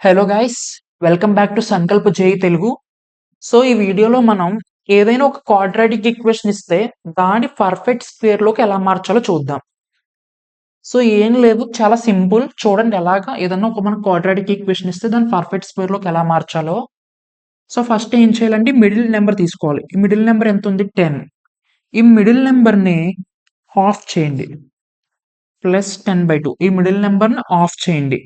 Hello guys, welcome back to సంకల్ప జై Telugu. So ఈ వీడియోలో మనం ఏదైనా ఒక క్వాడ్రాటిక్ ఈక్వేషన్ ఇస్తే దాని పర్ఫెక్ట్ స్క్వేర్ లోకి ఎలా మార్చాలో చూద్దాం. సో ఏం లేదు, చాలా సింపుల్. చూడండి ఎలాగా ఏదైనా ఒక మన క్వాడ్రాటిక్ ఈక్వేషన్ ఇస్తే దాని పర్ఫెక్ట్ స్క్వేర్ లోకి ఎలా మార్చాలో. సో ఫస్ట్ ఏం చేయాలంటే మిడిల్ నెంబర్ తీసుకోవాలి. ఈ మిడిల్ నెంబర్ ఎంత ఉంది? 10. ఈ మిడిల్ నెంబర్ ని హాఫ్ చేయండి. ప్లస్ 10/2. ఈ మిడిల్ నెంబర్ ని ఆఫ్ చేయండి.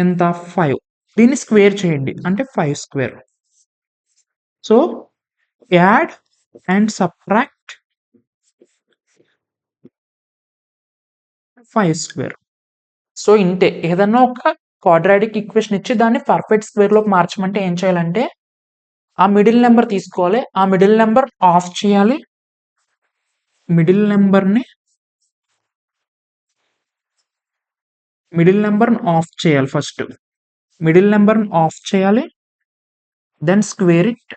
ఎంత? 5. దీన్ని స్క్వేర్ చేయండి అంటే 5 square. So add and subtract 5 square. So ఇంతే. ఏదన్నా ఒక క్వాడ్రాటిక్ ఈక్వేషన్ ఇచ్చి దాన్ని పర్ఫెక్ట్ స్క్వేర్ లోకి మార్చమంటే ఏం చేయాలంటే ఆ మిడిల్ నెంబర్ తీసుకోవాలి, ఆ మిడిల్ నెంబర్ ఆఫ్ చేయాలి. మిడిల్ నెంబర్ ఆఫ్ చేయాలి. ఫస్ట్ మిడిల్ నెంబర్ ఆఫ్ చేయాలి, then square it,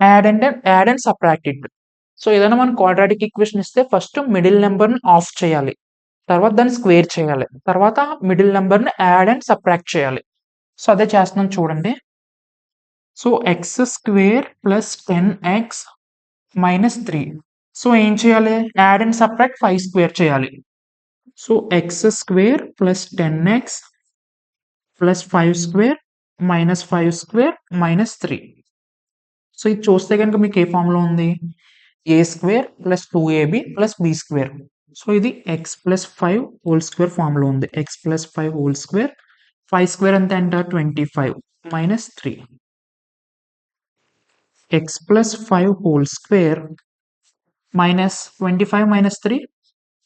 add and subtract it. So ఏదైనా మనం క్వాడ్రాటిక్ ఈక్వేషన్ ఇస్తే ఫస్ట్ మిడిల్ నెంబర్ ఆఫ్ చేయాలి, తర్వాత దాన్ని స్క్వేర్ చేయాలి, తర్వాత మిడిల్ నెంబర్ ని యాడ్ అండ్ సబ్ట్రాక్ట్ చేయాలి. సో అదే చేస్తున్నాను చూడండి. So x square plus 10x minus 3. So ఏం చేయాలి? యాడ్ అండ్ సబ్ట్రాక్ట్ 5 స్క్వేర్ చేయాలి. So x square plus 10x plus 5 square minus 5 square minus 3. So ఇది చూస్తే కనుక మీకు ఏ ఫామ్ లో ఉంది? A square plus 2ab plus b square. So ఇది x plus 5 whole square form లో ఉంది. X plus 5 whole square, 5 square ఎంత అంట? 25 minus 3. X plus 5 whole square minus 25 minus 3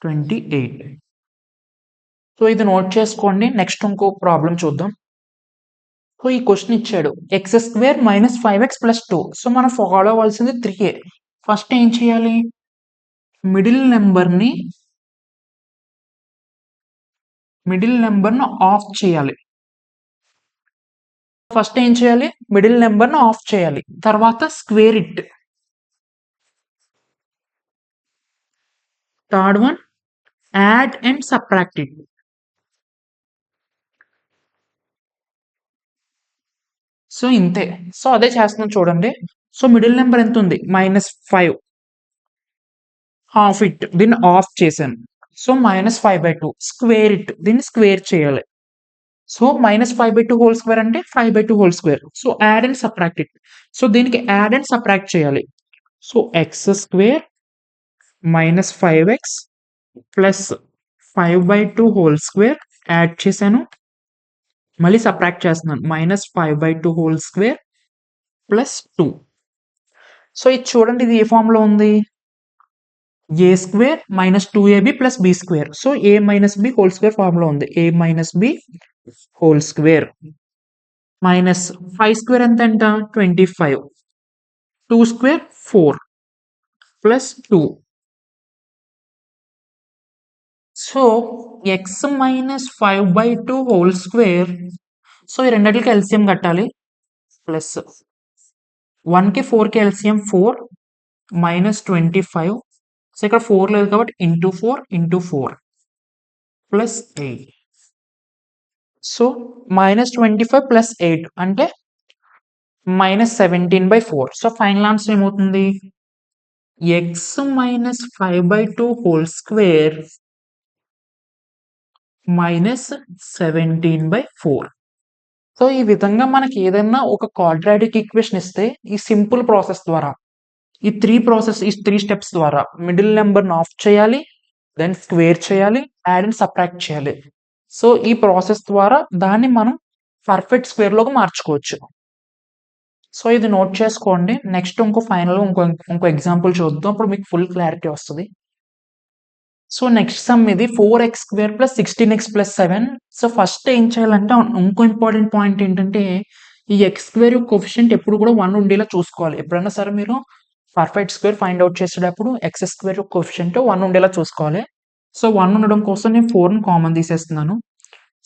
28. So ఇది నోట్ చేసుకోండి. నెక్స్ట్ ఇంకో ప్రాబ్లం చూద్దాం. సో ఈ క్వశ్చన్ ఇచ్చాడు X square minus 5x plus 2. So మనం ఫాలో అవ్వాల్సింది 3a. ఫస్ట్ ఏం చేయాలి? మిడిల్ నెంబర్ ని ఆఫ్ చేయాలి. ఫస్ట్ ఏం చేయాలి? మిడిల్ నెంబర్ ని ఆఫ్ చేయాలి, తర్వాత square it. Third one add and subtract it. So ఇంతే. సో అదే చేస్తున్నాం చూడండి. సో మిడిల్ నెంబర్ ఎంత ఉంది? -5. హాఫ్ ఇట్, దీన్ని ఆఫ్ చేశాను. సో -5/2 స్క్వేర్ ఇట్, దీన్ని స్క్వేర్ చేయాలి. సో -5/2 హోల్ స్క్వేర్ అంటే 5/2 whole square. So add and subtract it. So దీనికి యాడ్ అండ్ సబ్ట్రాక్ట్ చేయాలి. So x square -5x plus 5/2 whole square yard చేశాను, మళ్ళీ సబ్ట్రాక్ట్ చేస్తున్నాను. -5/2 హోల్ స్క్వేర్ ప్లస్ 2. సో ఇది చూడండి, ఇది ఏ ఫామ్ లో ఉంది? A square minus 2ab plus b square. So a minus b whole square form లో ఉంది. A minus b whole square minus 5 square ఎంత అంట? 25. 2 square 4 plus 2. So x minus 5/2 whole square. So ఈ రెండింటికి ఎల్సిఎం కట్టాలి. Plus 1కి 4కి LCM 4 minus 25. So ఇక్కడ 4 లేదు కాబట్టి ఇంటూ 4 ప్లస్ 8. సో -25 ప్లస్ 8 అంటే -17/4. సో ఫైనల్ ఆన్సర్ ఏమవుతుంది? X minus 5/2 whole square minus 17/4. So ఈ విధంగా మనకి ఏదైనా ఒక క్వాడ్రాటిక్ ఈక్వేషన్ ఇస్తే ఈ సింపుల్ ప్రాసెస్ ద్వారా, ఈ త్రీ స్టెప్స్ ద్వారా మిడిల్ నెంబర్ ఆఫ్ చేయాలి, దెన్ స్క్వేర్ చేయాలి, యాడ్ అండ్ సబ్ట్రాక్ట్ చేయాలి. సో ఈ ప్రాసెస్ ద్వారా దాన్ని మనం పర్ఫెక్ట్ స్క్వేర్ లోకి మార్చుకోవచ్చు. సో ఇది నోట్ చేసుకోండి. నెక్స్ట్ ఇంకో ఎగ్జాంపుల్ చూద్దాం, అప్పుడు మీకు ఫుల్ క్లారిటీ వస్తుంది. సో నెక్స్ట్ సమ్ ఇది 4x² plus 16x plus 7. So first ఏం చేయాలంటే ఇంకో ఇంపార్టెంట్ పాయింట్ ఏంటంటే ఈ x² యొక్క కోఎఫిషియంట్ ఎప్పుడు కూడా 1 ఉండేలా చూసుకోవాలి. ఎప్పుడైనా సరే మీరు పర్ఫెక్ట్ స్క్వేర్ ఫైండ్ అవుట్ చేసేటప్పుడు x² యొక్క కోఎఫిషియంట్ 1 ఉండేలా చూసుకోవాలి. సో 1 ఉండడం కోసం నేను 4ని కామన్ తీసేస్తున్నాను.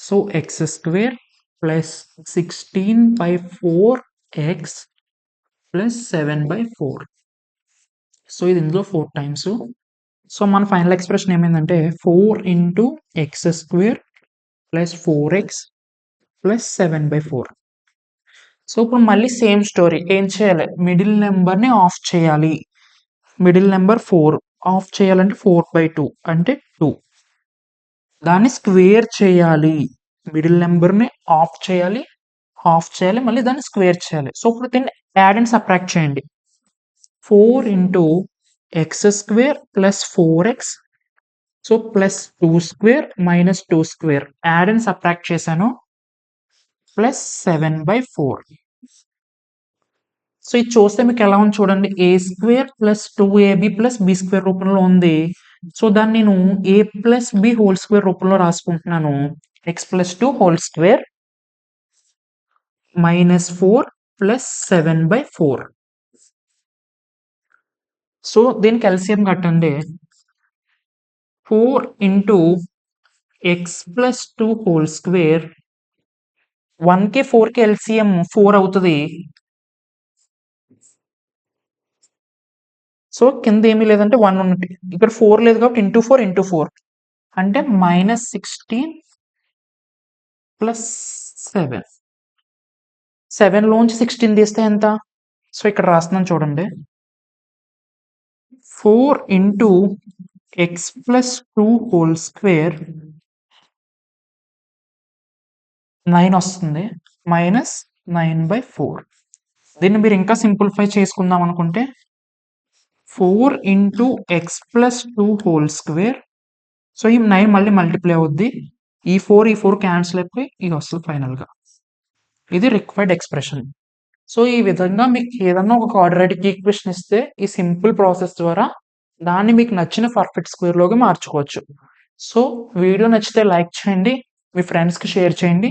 So x² plus 16/4x plus 7/4. So ఇది ఇందులో 4 టైమ్స్. సో మన ఫైనల్ ఎక్స్ప్రెషన్ ఏమైందంటే 4 × x² + 4x + 7/4. సో ఇప్పుడు మళ్ళీ సేమ్ స్టోరీ. ఏం చేయాలి? మిడిల్ నెంబర్‌ని ఆఫ్ చేయాలి. మిడిల్ నెంబర్ 4 ఆఫ్ చేయాలంటే 4/2 అంటే 2. దాన్ని స్క్వేర్ చేయాలి. మిడిల్ నెంబర్‌ని ఆఫ్ చేయాలి. మళ్ళీ దాన్ని స్క్వేర్ చేయాలి. సో ఇప్పుడు దీన్ని యాడ్ అండ్ సబ్ట్రాక్ట్ చేయండి. 4 × x² + 4x so +2² - 2² add and subtract చేశాను. +7/4. సో ఇది చూస్తే మీకు ఎలా ఉంది చూడండి. a² + 2ab + b² రూపంలో ఉంది. సో దాన్ని నేను a + b హోల్ స్క్వేర్ రూపంలో రాసుకుంటున్నాను. x + 2 whole square -4 + 7/4. సో దీనికి ఎల్సిఎం కట్టండి. 4 × x + 2 హోల్ స్క్వేర్ 1కి 4కి ఎల్సిఎం 4 అవుతది. సో కింద ఏమీ లేదంటే 1 ఉన్నట్టు. ఇక్కడ 4 లేదు కాబట్టి × 4 × 4 అంటే -16 + 7. 7 లోంచి 16 తీస్తే ఎంత? సో ఇక్కడ రాస్తున్నాను చూడండి. 4 × x + 2 హోల్ స్క్వేర్ 9 వస్తుంది. -9/4. దీన్ని మీరు ఇంకా సింప్లిఫై చేసుకుందాం అనుకుంటే 4 × x + 2 హోల్ స్క్వేర్ సో ఈ 9 మళ్ళీ మల్టిప్లై అవుద్ది. ఈ 4 క్యాన్సిల్ అయిపోయి ఇది వస్తుంది ఫైనల్‌గా. ఇది రిక్వైర్డ్ ఎక్స్‌ప్రెషన్. సో ఈ విధంగా మీకు ఏదన్నా ఒక క్వాడ్రాటిక్ ఈక్వేషన్ ఇస్తే ఈ సింపుల్ ప్రాసెస్ ద్వారా దాన్ని మీకు నచ్చిన పర్ఫెక్ట్ స్క్వేర్‌లోకి మార్చుకోవచ్చు. సో వీడియో నచ్చితే లైక్ చేయండి. మీ ఫ్రెండ్స్‌కి షేర్ చేయండి.